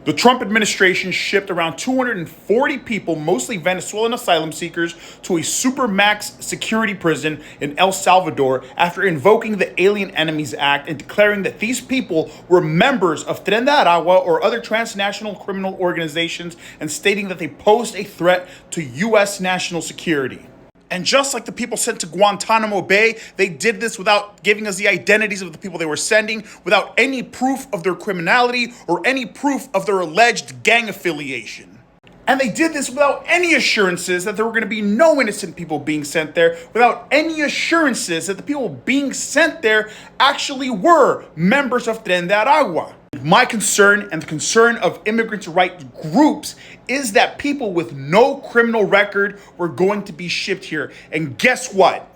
The Trump administration shipped around 240 people, mostly Venezuelan asylum seekers, to a supermax security prison in El Salvador after invoking the Alien Enemies Act and declaring that these people were members of Tren De Aragua or other transnational criminal organizations and stating that they posed a threat to U.S. national security. And just like the people sent to Guantanamo Bay, they did this without giving us the identities of the people they were sending, without any proof of their criminality or any proof of their alleged gang affiliation. And they did this without any assurances that there were going to be no innocent people being sent there, without any assurances that the people being sent there actually were members of Tren De Aragua. My concern and the concern of immigrants' rights groups is that people with no criminal record were going to be shipped here. And guess what?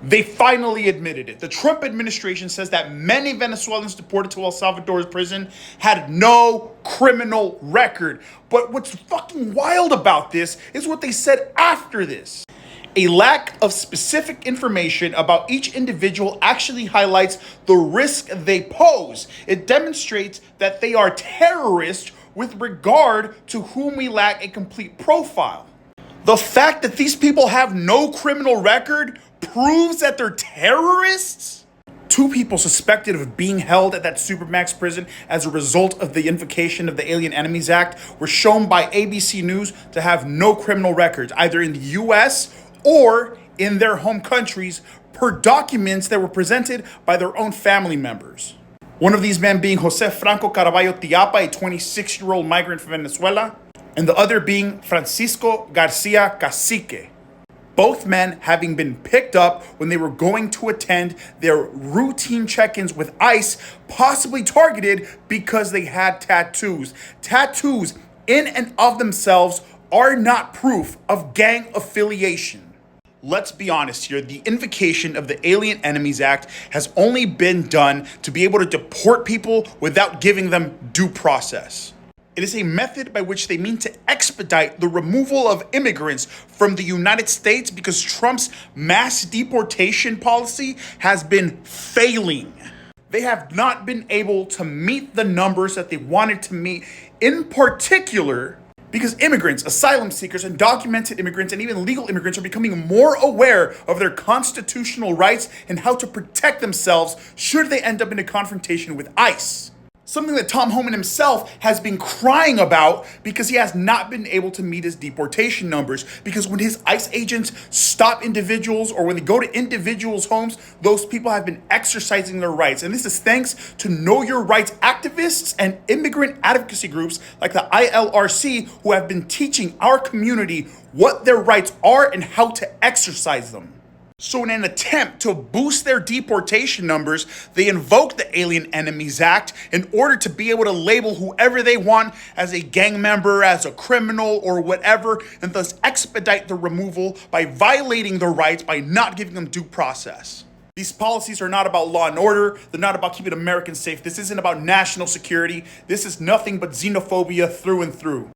They finally admitted it. The Trump administration says that many Venezuelans deported to El Salvador's prison had no criminal record. But what's fucking wild about this is what they said after this. A lack of specific information about each individual actually highlights the risk they pose. It demonstrates that they are terrorists with regard to whom we lack a complete profile. The fact that these people have no criminal record proves that they're terrorists? Two people suspected of being held at that supermax prison as a result of the invocation of the Alien Enemies Act were shown by ABC News to have no criminal records, either in the U.S. or in their home countries, per documents that were presented by their own family members. One of these men being Jose Franco Caraballo Tiapa, a 26-year-old migrant from Venezuela, and the other being Francisco Garcia Cacique. Both men having been picked up when they were going to attend their routine check-ins with ICE, possibly targeted because they had tattoos. Tattoos in and of themselves are not proof of gang affiliation. Let's be honest here, the invocation of the Alien Enemies Act has only been done to be able to deport people without giving them due process. It is a method by which they mean to expedite the removal of immigrants from the United States because Trump's mass deportation policy has been failing. They have not been able to meet the numbers that they wanted to meet, in particular because immigrants, asylum seekers, undocumented immigrants, and even legal immigrants are becoming more aware of their constitutional rights and how to protect themselves should they end up in a confrontation with ICE. Something that Tom Homan himself has been crying about because he has not been able to meet his deportation numbers. Because when his ICE agents stop individuals or when they go to individuals' homes, those people have been exercising their rights. And this is thanks to Know Your Rights activists and immigrant advocacy groups like the ILRC, who have been teaching our community what their rights are and how to exercise them. So in an attempt to boost their deportation numbers, they invoke the Alien Enemies Act in order to be able to label whoever they want as a gang member, as a criminal, or whatever, and thus expedite the removal by violating their rights by not giving them due process. These policies are not about law and order. They're not about keeping Americans safe. This isn't about national security. This is nothing but xenophobia through and through.